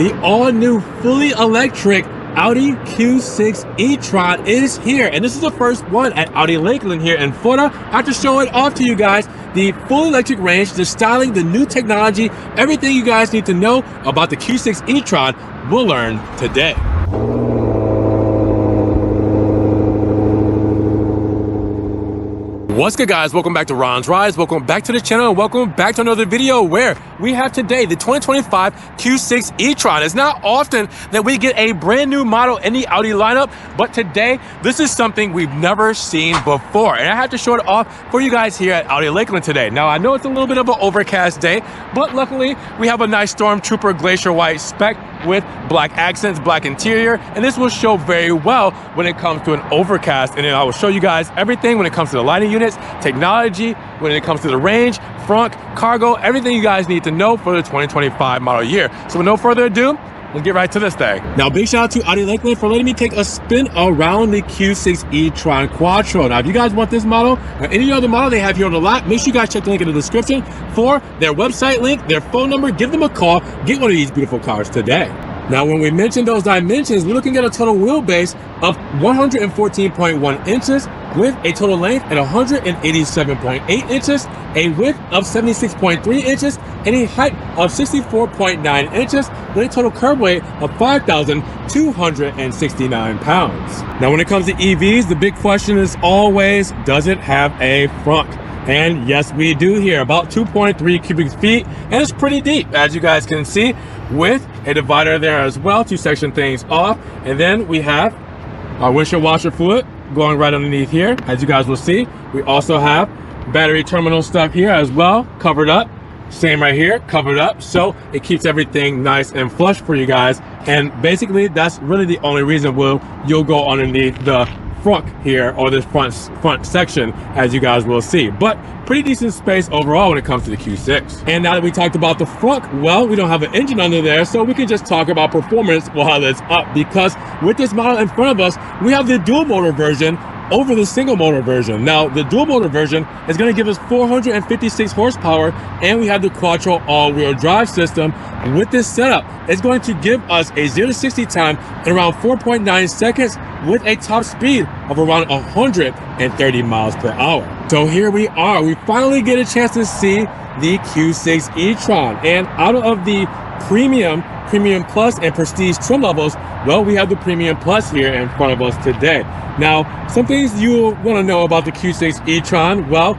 The all-new fully electric Audi Q6 e-Tron is here, and this is the first one at Audi Lakeland here in Florida. I have to show it off to you guys. The full electric range, the styling, the new technology, everything you guys need to know about the Q6 e-Tron, we'll learn today. What's good, guys? Welcome back to Ron's Rides. Welcome back to the channel, and welcome back to another video where we have today the 2025 Q6 e-Tron. It's not often that we get a brand new model in the Audi lineup, but today this is something we've never seen before, and I have to show it off for you guys here at Audi Lakeland today. Now, I know it's a little bit of an overcast day, but luckily we have a nice Stormtrooper Glacier White spec with black accents, black interior, and this will show very well when it comes to an overcast. And then I will show you guys everything when it comes to the lighting units, technology, when it comes to the range, front, cargo, everything you guys need to know for the 2025 model year. So with no further ado, let's get right to this thing. Now, big shout out to Audi Lakeland for letting me take a spin around the Q6 e-Tron Quattro. Now, if you guys want this model or any other model they have here on the lot, make sure you guys check the link in the description for their website link, their phone number, give them a call, get one of these beautiful cars today. Now, when we mention those dimensions, we're looking at a total wheelbase of 114.1 inches with a total length at 187.8 inches, a width of 76.3 inches, and a height of 64.9 inches with a total curb weight of 5,269 pounds. Now, when it comes to EVs, the big question is always, does it have a frunk? And yes, we do here, about 2.3 cubic feet, and it's pretty deep, as you guys can see, with a divider there as well to section things off. And then we have our windshield washer fluid going right underneath here, as you guys will see. We also have battery terminal stuff here as well, covered up. Same right here, covered up, so it keeps everything nice and flush for you guys. And basically, that's really the only reason you'll go underneath the front here, or this front section, as you guys will see. But pretty decent space overall when it comes to the Q6. And now that we talked about the front, well, we don't have an engine under there, so we can just talk about performance while it's up, because with this model in front of us, we have the dual motor version over the single motor version. Now, the dual motor version is going to give us 456 horsepower, and we have the Quattro all-wheel drive system. With this setup, it's going to give us a 0 to 60 time in around 4.9 seconds with a top speed of around 130 miles per hour. So here we are. We finally get a chance to see the Q6 e-Tron, and out of the Premium Plus, and Prestige trim levels, well, we have the Premium Plus here in front of us today. Now, some things you want to know about the Q6 e-Tron, well,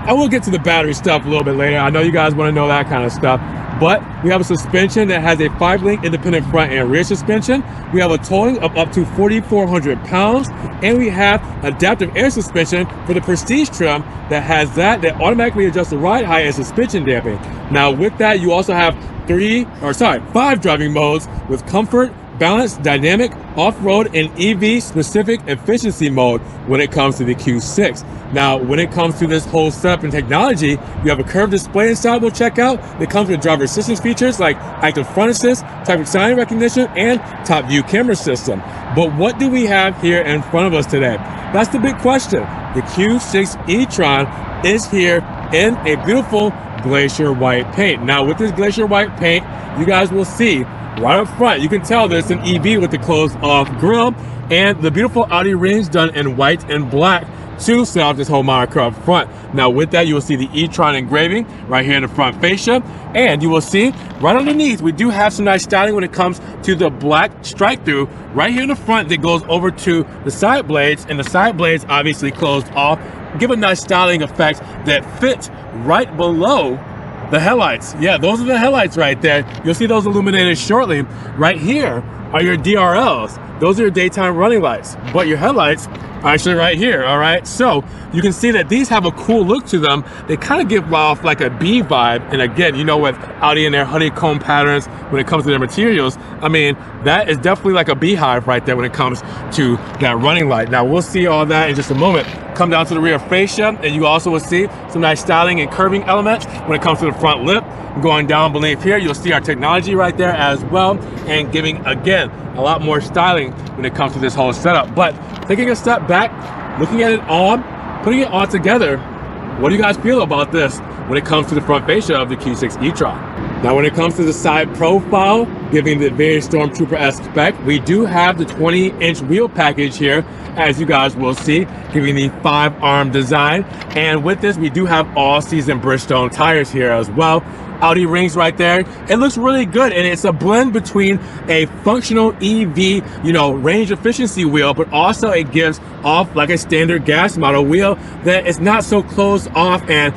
I will get to the battery stuff a little bit later. I know you guys want to know that kind of stuff. But we have a suspension that has a 5-link independent front and rear suspension. We have a towing of up to 4,400 pounds. And we have adaptive air suspension for the Prestige trim that has that automatically adjusts the ride height and suspension damping. Now, with that, you also have 5 driving modes with comfort, balance, dynamic, off-road, and EV-specific efficiency mode when it comes to the Q6. Now, when it comes to this whole setup and technology, you have a curved display inside we'll check out that comes with driver assistance features like active front assist, traffic sign recognition, and top view camera system. But what do we have here in front of us today? That's the big question. The Q6 e-Tron is here in a beautiful glacier white paint. Now, with this glacier white paint, you guys will see right up front, you can tell there's an EV with the closed off grille and the beautiful Audi rings done in white and black to set off this whole moniker up front. Now, with that, you will see the e-Tron engraving right here in the front fascia, and you will see right underneath we do have some nice styling when it comes to the black strike through right here in the front that goes over to the side blades, and the side blades obviously closed off, give a nice styling effect that fits right below the headlights. Yeah, those are the headlights right there. You'll see those illuminated shortly. Right here are your DRLs. Those are your daytime running lights, but your headlights are actually right here, all right? So you can see that these have a cool look to them. They kind of give off like a bee vibe. And again, you know, with Audi and their honeycomb patterns when it comes to their materials, I mean, that is definitely like a beehive right there when it comes to that running light. Now, we'll see all that in just a moment. Come down to the rear fascia, and you also will see some nice styling and curving elements when it comes to the front lip. Going down beneath here, you'll see our technology right there as well, and giving, again, a lot more styling when it comes to this whole setup. But taking a step back, looking at it all, putting it all together, What do you guys feel about this when it comes to the front fascia of the Q6 e-Tron? Now, when it comes to the side profile, giving the very Stormtrooper-esque spec, we do have the 20-inch wheel package here, as you guys will see, giving the 5-arm design. And with this, we do have all-season Bridgestone tires here as well. Audi rings right there. It looks really good, and it's a blend between a functional EV, range efficiency wheel, but also it gives off like a standard gas model wheel that is not so closed off and,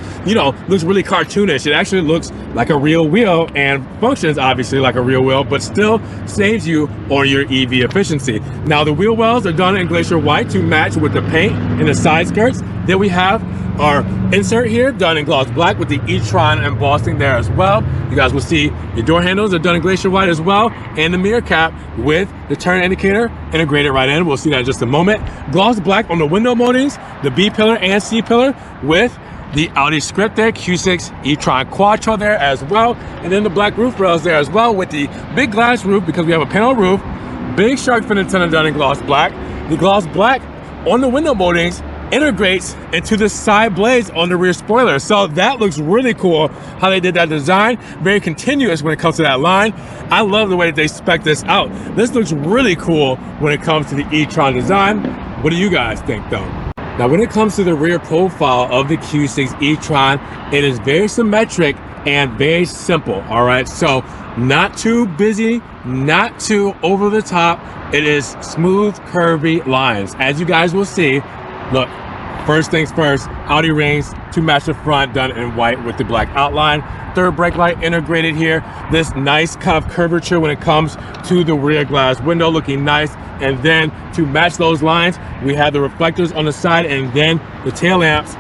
looks really cartoonish. It actually looks like a real wheel and functions obviously like a real wheel, but still saves you on your EV efficiency. Now, the wheel wells are done in glacier white to match with the paint and the side skirts. Then we have our insert here done in gloss black with the e-Tron embossing there as well. You guys will see the door handles are done in glacier white as well, and the mirror cap with the turn indicator integrated right in. We'll see that in just a moment. Gloss black on the window moldings, the B pillar and C pillar with the Audi script there, Q6 e-Tron Quattro there as well, and then the black roof rails there as well with the big glass roof because we have a panel roof, big shark fin antenna done in gloss black. The gloss black on the window moldings integrates into the side blades on the rear spoiler. So that looks really cool how they did that design. Very continuous when it comes to that line. I love the way that they spec this out. This looks really cool when it comes to the e-Tron design. What do you guys think though? Now, when it comes to the rear profile of the Q6 e-Tron, it is very symmetric and very simple, all right? So not too busy, not too over the top. It is smooth, curvy lines. As you guys will see, look, first things first, Audi rings to match the front done in white with the black outline. Third brake light integrated here. This nice kind of curvature when it comes to the rear glass window looking nice. And then to match those lines, we have the reflectors on the side and then the tail lamps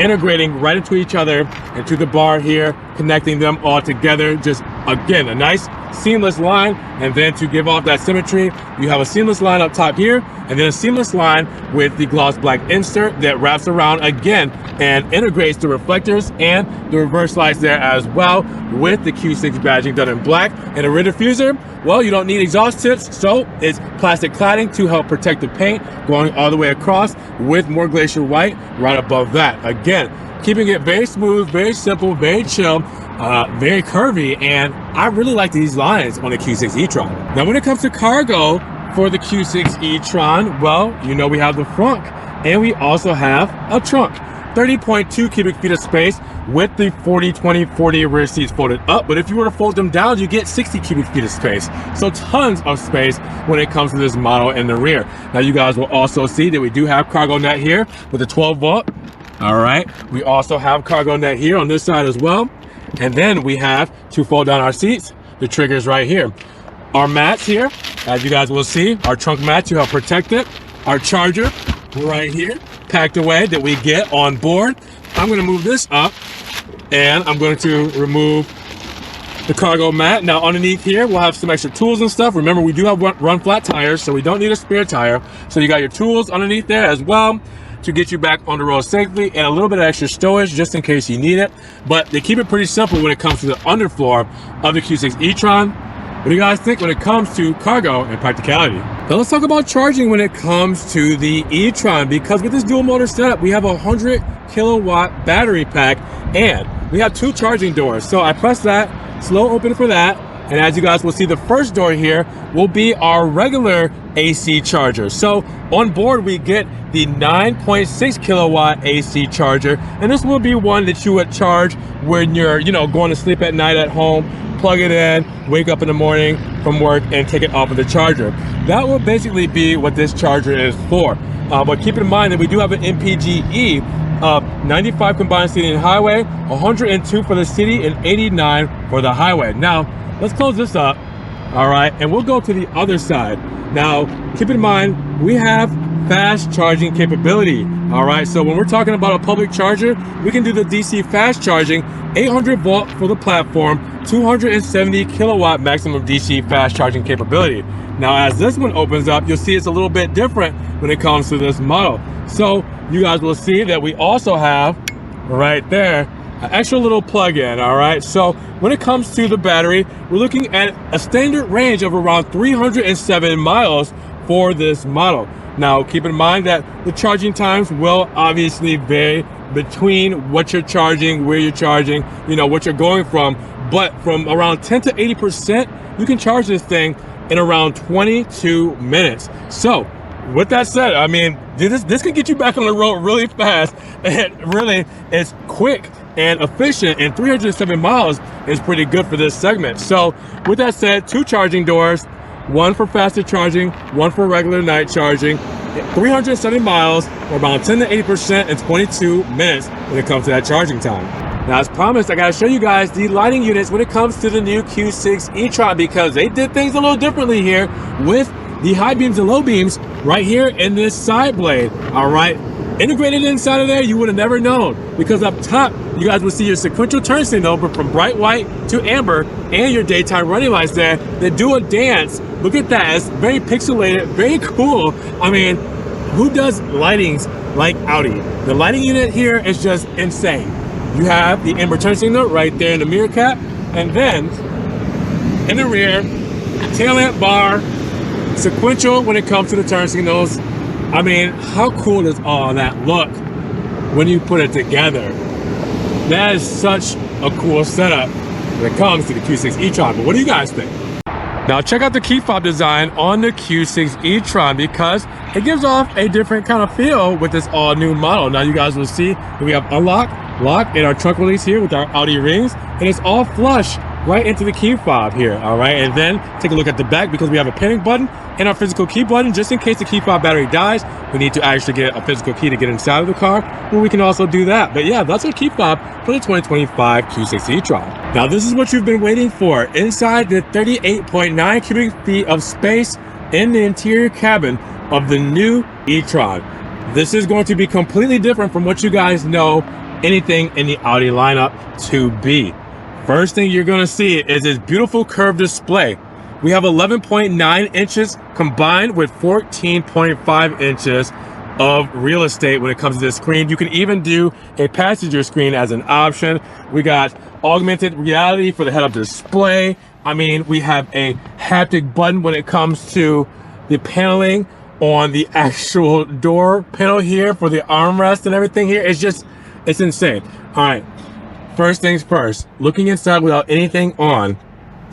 integrating right into each other and to the bar here, connecting them all together. Just again, a nice seamless line. And then to give off that symmetry, you have a seamless line up top here and then a seamless line with the gloss black insert that wraps around again and integrates the reflectors and the reverse lights there as well with the Q6 badging done in black. And a rear diffuser, well, you don't need exhaust tips, so it's plastic cladding to help protect the paint going all the way across with more glacier white right above that. Again, keeping it very smooth, very simple, very chill, very curvy, and I really like these lines on the Q6 e-Tron. Now, when it comes to cargo for the Q6 e-Tron, well, we have the frunk, and we also have a trunk. 30.2 cubic feet of space with the 40-20-40 rear seats folded up, but if you were to fold them down, you get 60 cubic feet of space. So tons of space when it comes to this model in the rear. Now, you guys will also see that we do have cargo net here with a 12 volt. All right, we also have cargo net here on this side as well. And then we have to fold down our seats, the triggers right here. Our mats here, as you guys will see, our trunk mat to help protect it. Our charger right here, packed away that we get on board. I'm gonna move this up and I'm going to remove the cargo mat. Now underneath here, we'll have some extra tools and stuff. Remember, we do have run flat tires, so we don't need a spare tire. So you got your tools underneath there as well to get you back on the road safely, and a little bit of extra stowage just in case you need it. But they keep it pretty simple when it comes to the underfloor of the Q6 e-Tron. What do you guys think when it comes to cargo and practicality? Now let's talk about charging when it comes to the e-Tron, because with this dual motor setup, we have a 100 kilowatt battery pack and we have 2 charging doors. So I press that, slow open for that. And as you guys will see, the first door here will be our regular AC charger. So on board, we get the 9.6 kilowatt AC charger. And this will be one that you would charge when you're, going to sleep at night at home, plug it in, wake up in the morning from work and take it off of the charger. That will basically be what this charger is for. But keep in mind that we do have an MPGe of 95 combined city and highway, 102 for the city and 89 for the highway. Now, let's close this up, all right, and we'll go to the other side. Now, keep in mind, we have fast charging capability, all right? So when we're talking about a public charger, we can do the DC fast charging, 800 volt for the platform, 270 kilowatt maximum DC fast charging capability. Now, as this one opens up, you'll see it's a little bit different when it comes to this model. So you guys will see that we also have right there an extra little plug-in, all right? So when it comes to the battery, we're looking at a standard range of around 307 miles for this model. Now, keep in mind that the charging times will obviously vary between what you're charging, where you're charging, you know, what you're going from. But from around 10 to 80%, you can charge this thing in around 22 minutes. So with that said, I mean, this can get you back on the road really fast, and really it's quick and efficient, and 307 miles is pretty good for this segment. So with that said, 2 charging doors, one for faster charging, one for regular night charging, 370 miles, or about 10 to 80% in 22 minutes when it comes to that charging time. Now, as promised, I gotta show you guys the lighting units when it comes to the new Q6 e-Tron, because they did things a little differently here with the high beams and low beams right here in this side blade. All right, integrated inside of there, you would have never known, because up top you guys will see your sequential turn signal, but from bright white to amber, and your daytime running lights there that do a dance. Look at that, it's very pixelated, very cool. I mean, who does lightings like Audi? The lighting unit here is just insane. You have the amber turn signal right there in the mirror cap, and then in the rear, tail lamp bar, sequential when it comes to the turn signals. I mean, how cool does all that look when you put it together? That is such a cool setup when it comes to the Q6 e-Tron. But what do you guys think? Now check out the key fob design on the Q6 e-Tron, because it gives off a different kind of feel with this all new model. Now you guys will see that we have unlock, lock, and our trunk release here with our Audi rings, and it's all flush right into the key fob here. All right, and then take a look at the back, because we have a panic button and our physical key button, just in case the key fob battery dies. We need to actually get a physical key to get inside of the car, well, we can also do that. But yeah, that's our key fob for the 2025 Q6 e-Tron. Now this is what you've been waiting for. Inside the 38.9 cubic feet of space in the interior cabin of the new e-Tron. This is going to be completely different from what you guys know anything in the Audi lineup to be. First thing you're gonna see is this beautiful curved display. We have 11.9 inches combined with 14.5 inches of real estate when it comes to this screen. You can even do a passenger screen as an option. We got augmented reality for the head-up display. I mean, we have a haptic button when it comes to the paneling on the actual door panel here for the armrest and everything here. It's insane. All right. First things first, looking inside without anything on,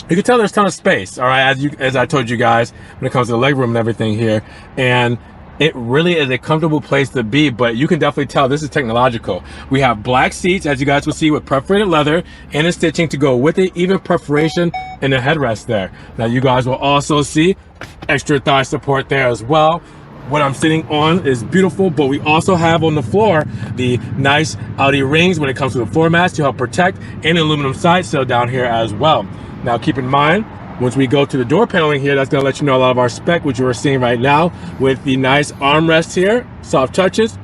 you can tell there's a ton of space, all right, as I told you guys, when it comes to the legroom and everything here. And it really is a comfortable place to be, but you can definitely tell this is technological. We have black seats, as you guys will see, with perforated leather and the stitching to go with it, even perforation in the headrest there. Now you guys will also see extra thigh support there as well. What I'm sitting on is beautiful, but we also have on the floor the nice Audi rings when it comes to the floor mats to help protect, and aluminum side sill down here as well. Now keep in mind, once we go to the door paneling here, that's gonna let you know a lot of our spec, which you are seeing right now with the nice armrest here, soft touches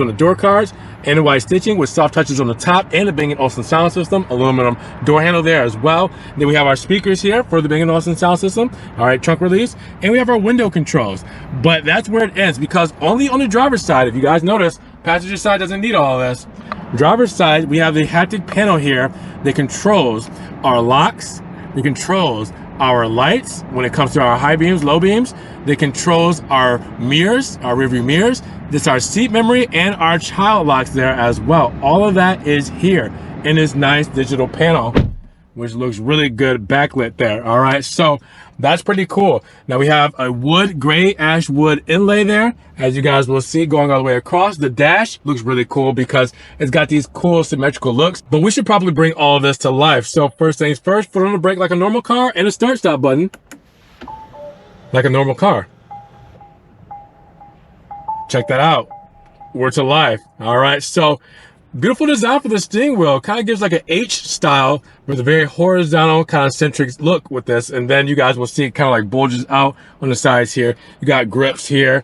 on the door cards, and the white stitching with soft touches on the top, and the Bang & Olufsen sound system, aluminum door handle there as well. Then we have our speakers here for the Bang & Olufsen sound system. All right, trunk release, and we have our window controls. But that's where it ends, because only on the driver's side, if you guys notice, passenger side doesn't need all of this. Driver's side, we have the haptic panel here that controls our locks, that controls our lights when it comes to our high beams, low beams, that controls our mirrors, our rearview mirrors. This is our seat memory and our child locks there as well. All of that is here in this nice digital panel, which looks really good backlit there. All right, so that's pretty cool. Now we have a wood, gray ash wood inlay there, as you guys will see, going all the way across. The dash looks really cool because it's got these cool symmetrical looks, but we should probably bring all of this to life. So first things first, foot on the brake like a normal car, and a start stop button like a normal car. Check that out. We're to life. All right, so beautiful design for the steering wheel. Kind of gives like an H style with a very horizontal kind of centric look with this. And then you guys will see it kind of like bulges out on the sides here. You got grips here.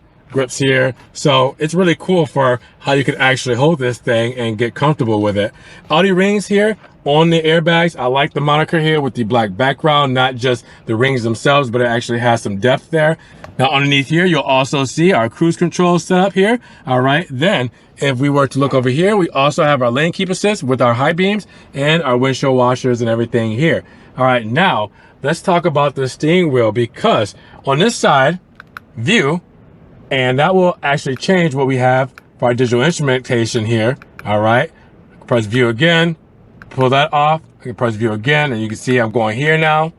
So it's really cool for how you can actually hold this thing and get comfortable with it. Audi rings here on the airbags. I like the moniker here with the black background, not just the rings themselves, but it actually has some depth there. Now underneath here, you'll also see our cruise control set up here. All right, then if we were to look over here, we also have our lane keep assist with our high beams and our windshield washers and everything here. All right, now let's talk about the steering wheel, because on this side, view, and that will actually change what we have for our digital instrumentation here. All right, press view again, pull that off. I can press view again, and you can see I'm going here now.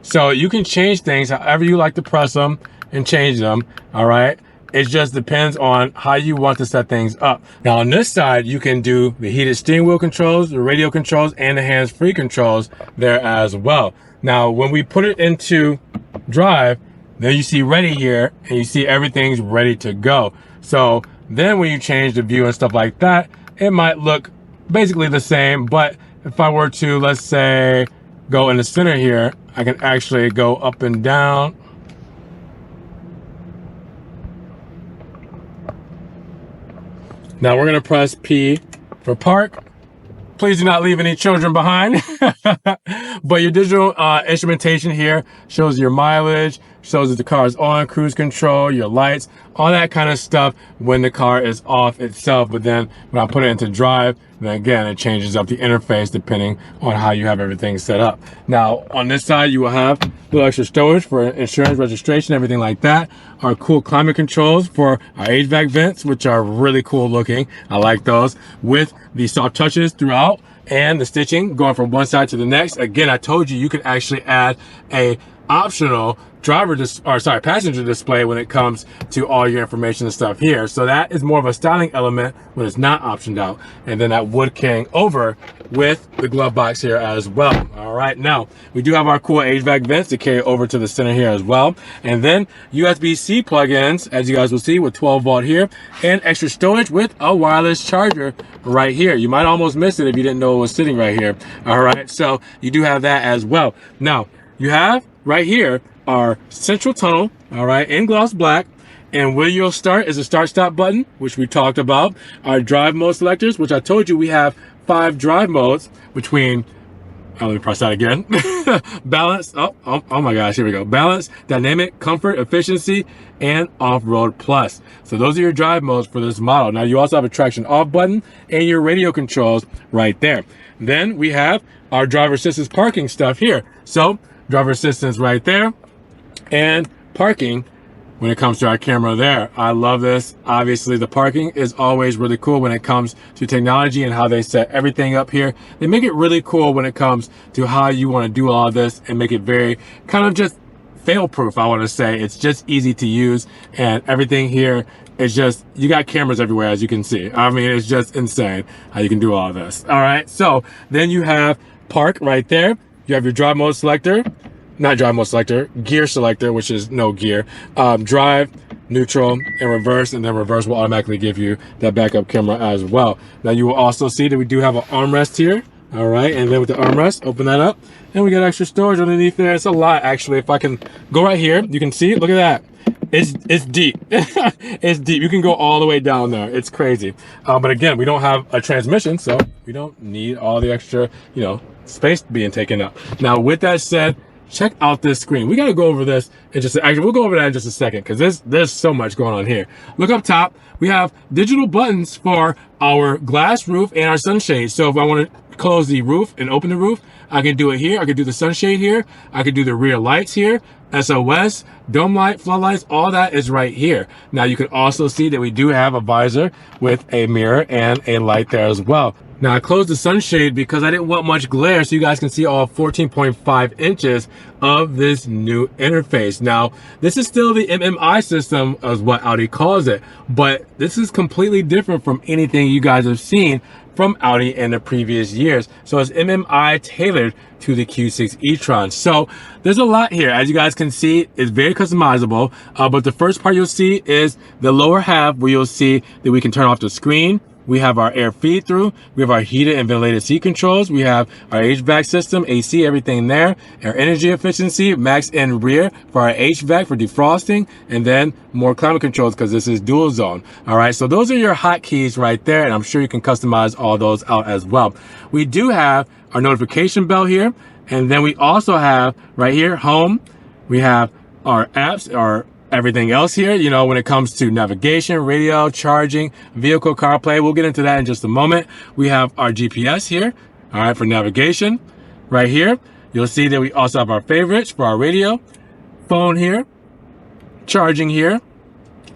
So you can change things however you like to press them and change them. All right. It just depends on how you want to set things up. Now on this side, you can do the heated steering wheel controls, the radio controls, and the hands-free controls there as well. Now, when we put it into drive, then you see ready here, and you see everything's ready to go. So then when you change the view and stuff like that, it might look basically the same. But if I were to, let's say, go in the center here, I can actually go up and down. Now we're gonna press P for park. Please do not leave any children behind. But your digital instrumentation here shows your mileage, shows that the car is on, cruise control, your lights, all that kind of stuff when the car is off itself. But then when I put it into drive, then again, it changes up the interface depending on how you have everything set up. Now, on this side, you will have a little extra storage for insurance, registration, everything like that. Our cool climate controls for our HVAC vents, which are really cool looking. I like those, with the soft touches throughout and the stitching going from one side to the next. Again, I told you, you could actually add a optional passenger display when it comes to all your information and stuff here. So that is more of a styling element when it's not optioned out. And then that would carry over with the glove box here as well. All right, now we do have our cool HVAC vents to carry over to the center here as well. And then USB-C plugins, as you guys will see, with 12 volt here, and extra storage with a wireless charger right here. You might almost miss it if you didn't know it was sitting right here. All right, so you do have that as well. Now you have right here our central tunnel, all right, in gloss black. And where you'll start is a start stop button, which we talked about. Our drive mode selectors, which I told you we have 5 drive modes between, let me press that again. Balance, oh my gosh, here we go. Balance, dynamic, comfort, efficiency, and off-road plus. So those are your drive modes for this model. Now you also have a traction off button and your radio controls right there. Then we have our driver assistance parking stuff here. So driver assistance right there, and parking when it comes to our camera there. I love this. Obviously, the parking is always really cool when it comes to technology and how they set everything up here. They make it really cool when it comes to how you want to do all of this and make it very kind of just fail-proof, I want to say. It's just easy to use, and everything here is just, you got cameras everywhere, as you can see. I mean, it's just insane how you can do all of this. All right, so then you have park right there. You have your drive mode selector, not drive mode selector, gear selector, which is no gear, drive, neutral, and reverse, and then reverse will automatically give you that backup camera as well. Now you will also see that we do have an armrest here. All right, and then with the armrest, open that up, and we got extra storage underneath there. It's a lot, actually. If I can go right here, you can see, look at that. It's deep. It's deep. You can go all the way down there. It's crazy. But again, we don't have a transmission, so we don't need all the extra, space being taken up. Now, with that said, check out this screen. We got to go over this in just actually, we'll go over that in just a second, because there's so much going on here. Look up top. We have digital buttons for our glass roof and our sunshade. So if I want to close the roof and open the roof, I can do it here. I can do the sunshade here. I can do the rear lights here, SOS, dome light, floodlights, all that is right here. Now you can also see that we do have a visor with a mirror and a light there as well. Now I closed the sunshade because I didn't want much glare, so you guys can see all 14.5 inches of this new interface. Now, this is still the MMI system, as what Audi calls it, but this is completely different from anything you guys have seen from Audi in the previous years. So it's MMI tailored to the Q6 e-Tron. So there's a lot here. As you guys can see, it's very customizable, but the first part you'll see is the lower half, where you'll see that we can turn off the screen. We have our air feed through. We have our heated and ventilated seat controls. We have our HVAC system, AC, everything there. Our energy efficiency, max and rear for our HVAC for defrosting, and then more climate controls because this is dual zone. All right, so those are your hotkeys right there, and I'm sure you can customize all those out as well. We do have our notification bell here, and then we also have right here, home. We have our apps, our everything else here, when it comes to navigation, radio, charging, vehicle CarPlay. We'll get into that in just a moment. We have our GPS here, all right, for navigation. Right here, you'll see that we also have our favorites for our radio, phone here, charging here.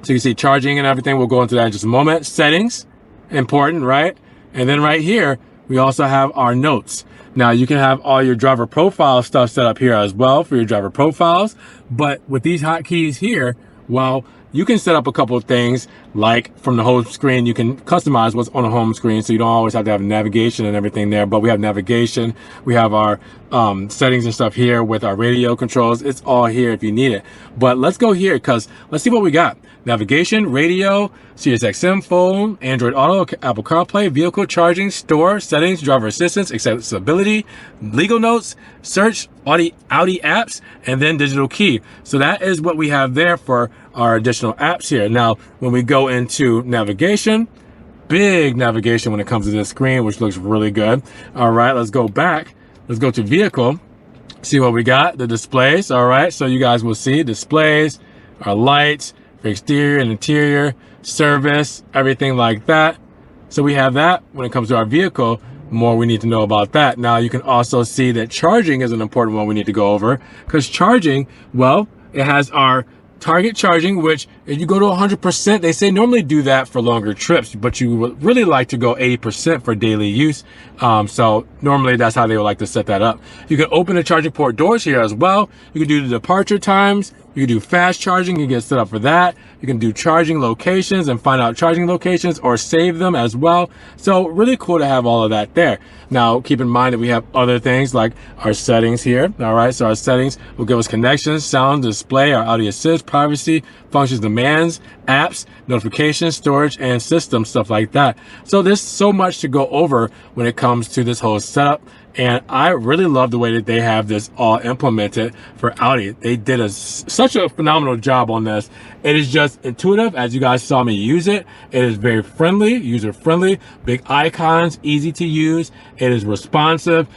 So you see charging and everything. We'll go into that in just a moment. Settings, important, right? And then right here, we also have our notes. Now you can have all your driver profile stuff set up here as well for your driver profiles. But with these hotkeys here, well, you can set up a couple of things, like from the home screen, you can customize what's on the home screen, so you don't always have to have navigation and everything there. But we have navigation, we have our settings and stuff here with our radio controls. It's all here if you need it. But let's go here, because let's see what we got. Navigation, radio, Sirius XM phone, Android Auto, Apple CarPlay, vehicle charging, store, settings, driver assistance, accessibility, legal notes, search, Audi apps, and then digital key. So that is what we have there for our additional apps here. Now, when we go into navigation, big navigation when it comes to this screen, which looks really good. All right, let's go back. Let's go to vehicle, see what we got, the displays. All right, so you guys will see displays, our lights, exterior and interior, service, everything like that. So we have that when it comes to our vehicle. More we need to know about that. Now you can also see that charging is an important one we need to go over, because charging, well, it has our target charging, which if you go to 100%, they say normally do that for longer trips, but you would really like to go 80% for daily use. So normally that's how they would like to set that up. You can open the charging port doors here as well. You can do the departure times. You can do fast charging. You can get set up for that. You can do charging locations and find out charging locations or save them as well. So really cool to have all of that there. Now, keep in mind that we have other things like our settings here. All right. So our settings will give us connections, sound, display, our audio assist, privacy, functions, demands, apps, notifications, storage, and system, stuff like that. So there's so much to go over when it comes to this whole setup. And I really love the way that they have this all implemented for Audi. They did such a phenomenal job on this. It is just intuitive, as you guys saw me use it. It is very friendly, user-friendly, big icons, easy to use. It is responsive.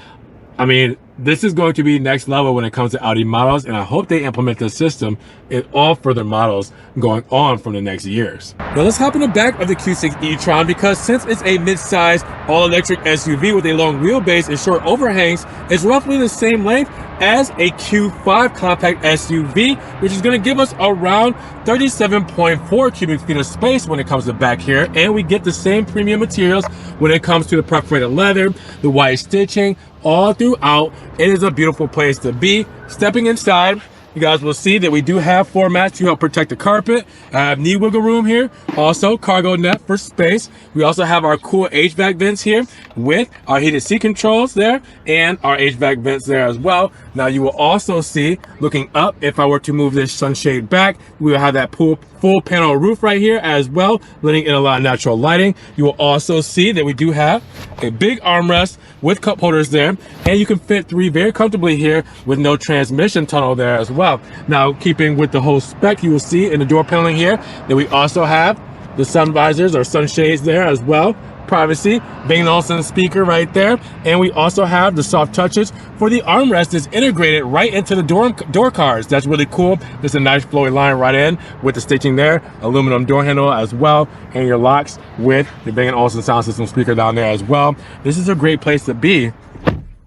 I mean, this is going to be next level when it comes to Audi models, and I hope they implement this system in all further models going on from the next years. Now let's hop in the back of the Q6 e-Tron, because since it's a mid-size all-electric SUV with a long wheelbase and short overhangs, it's roughly the same length as a Q5 compact SUV, which is going to give us around 37.4 cubic feet of space when it comes to back here. And we get the same premium materials when it comes to the perforated leather, the white stitching, all throughout. It is a beautiful place to be. Stepping inside, you guys will see that we do have floor mats to help protect the carpet. I have knee wiggle room here. Also cargo net for space. We also have our cool HVAC vents here with our heated seat controls there and our HVAC vents there as well. Now you will also see, looking up, if I were to move this sunshade back, we will have that full panel roof right here as well, letting in a lot of natural lighting. You will also see that we do have a big armrest with cup holders there, and you can fit 3 very comfortably here with no transmission tunnel there as well. Now, keeping with the whole spec, you will see in the door paneling here that we also have the sun visors or sunshades there as well. Privacy, Bang & Olufsen speaker right there, and we also have the soft touches for the armrest is integrated right into the door cards. That's really cool. There's a nice flowy line right in with the stitching there, aluminum door handle as well, and your locks with the Bang & Olufsen sound system speaker down there as well. This is a great place to be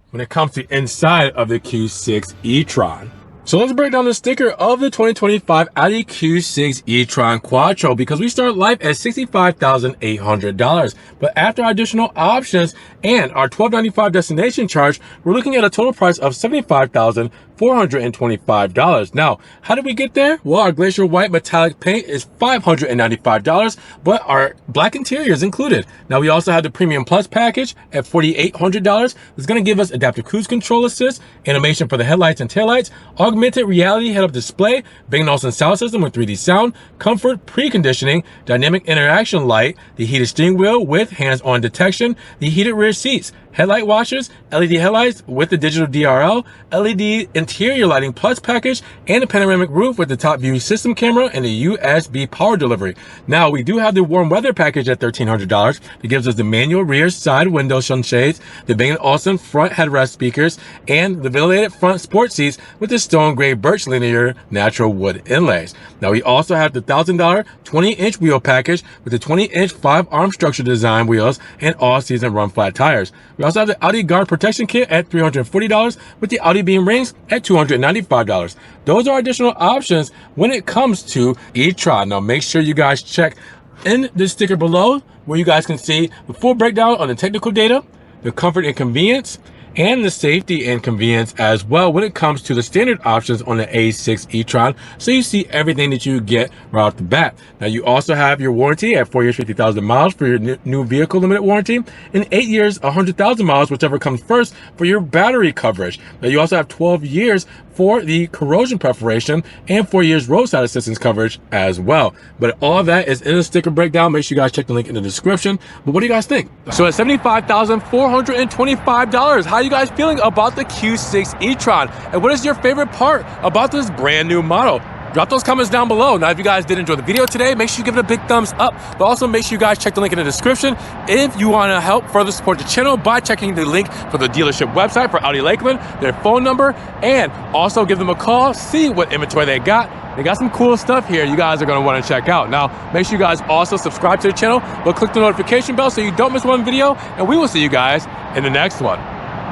when it comes to inside of the Q6 e-Tron. So let's break down the sticker of the 2025 Audi Q6 e-Tron Quattro, because we start life at $65,800. But after our additional options and our $12.95 destination charge, we're looking at a total price of $75,425. Now, how did we get there? Well, our glacier white metallic paint is $595, but our black interior is included. Now, we also have the Premium Plus package at $4,800. It's going to give us adaptive cruise control assist, animation for the headlights and taillights, augmented reality head-up display, Bang & Olufsen sound system with 3D sound, comfort, preconditioning, dynamic interaction light, the heated steering wheel with hands-on detection, the heated rear seats, headlight washers, LED headlights with the digital DRL, LED interior lighting plus package, and a panoramic roof with the top view system camera and the USB power delivery. Now, we do have the warm weather package at $1,300. It gives us the manual rear side window sunshades, the Bang & Olufsen front headrest speakers, and the ventilated front sport seats with the stone gray birch linear natural wood inlays. Now, we also have the $1,000 20-inch wheel package with the 20-inch 5-arm structure design wheels and all-season run flat tires. We also have the Audi Guard Protection Kit at $340 with the Audi Beam Rings at $295. Those are additional options when it comes to e-Tron. Now, make sure you guys check in this sticker below, where you guys can see the full breakdown on the technical data, the comfort and convenience, and the safety and convenience as well when it comes to the standard options on the A6 e-Tron. So you see everything that you get right off the bat. Now you also have your warranty at 4 years, 50,000 miles for your new vehicle limited warranty, and 8 years, 100,000 miles, whichever comes first, for your battery coverage. Now you also have 12 years for the corrosion perforation and 4 years roadside assistance coverage as well. But all of that is in the sticker breakdown. Make sure you guys check the link in the description. But what do you guys think? So at $75,425, how are you guys feeling about the Q6 e-Tron? And what is your favorite part about this brand new model? Drop those comments down below. Now, if you guys did enjoy the video today, make sure you give it a big thumbs up, but also make sure you guys check the link in the description if you want to help further support the channel by checking the link for the dealership website for Audi Lakeland, their phone number, and also give them a call, see what inventory they got. They got some cool stuff here you guys are going to want to check out. Now, make sure you guys also subscribe to the channel, but click the notification bell so you don't miss one video, and we will see you guys in the next one.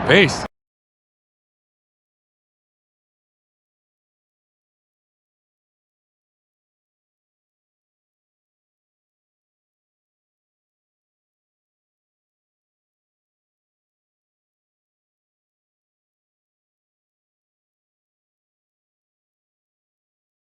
Peace.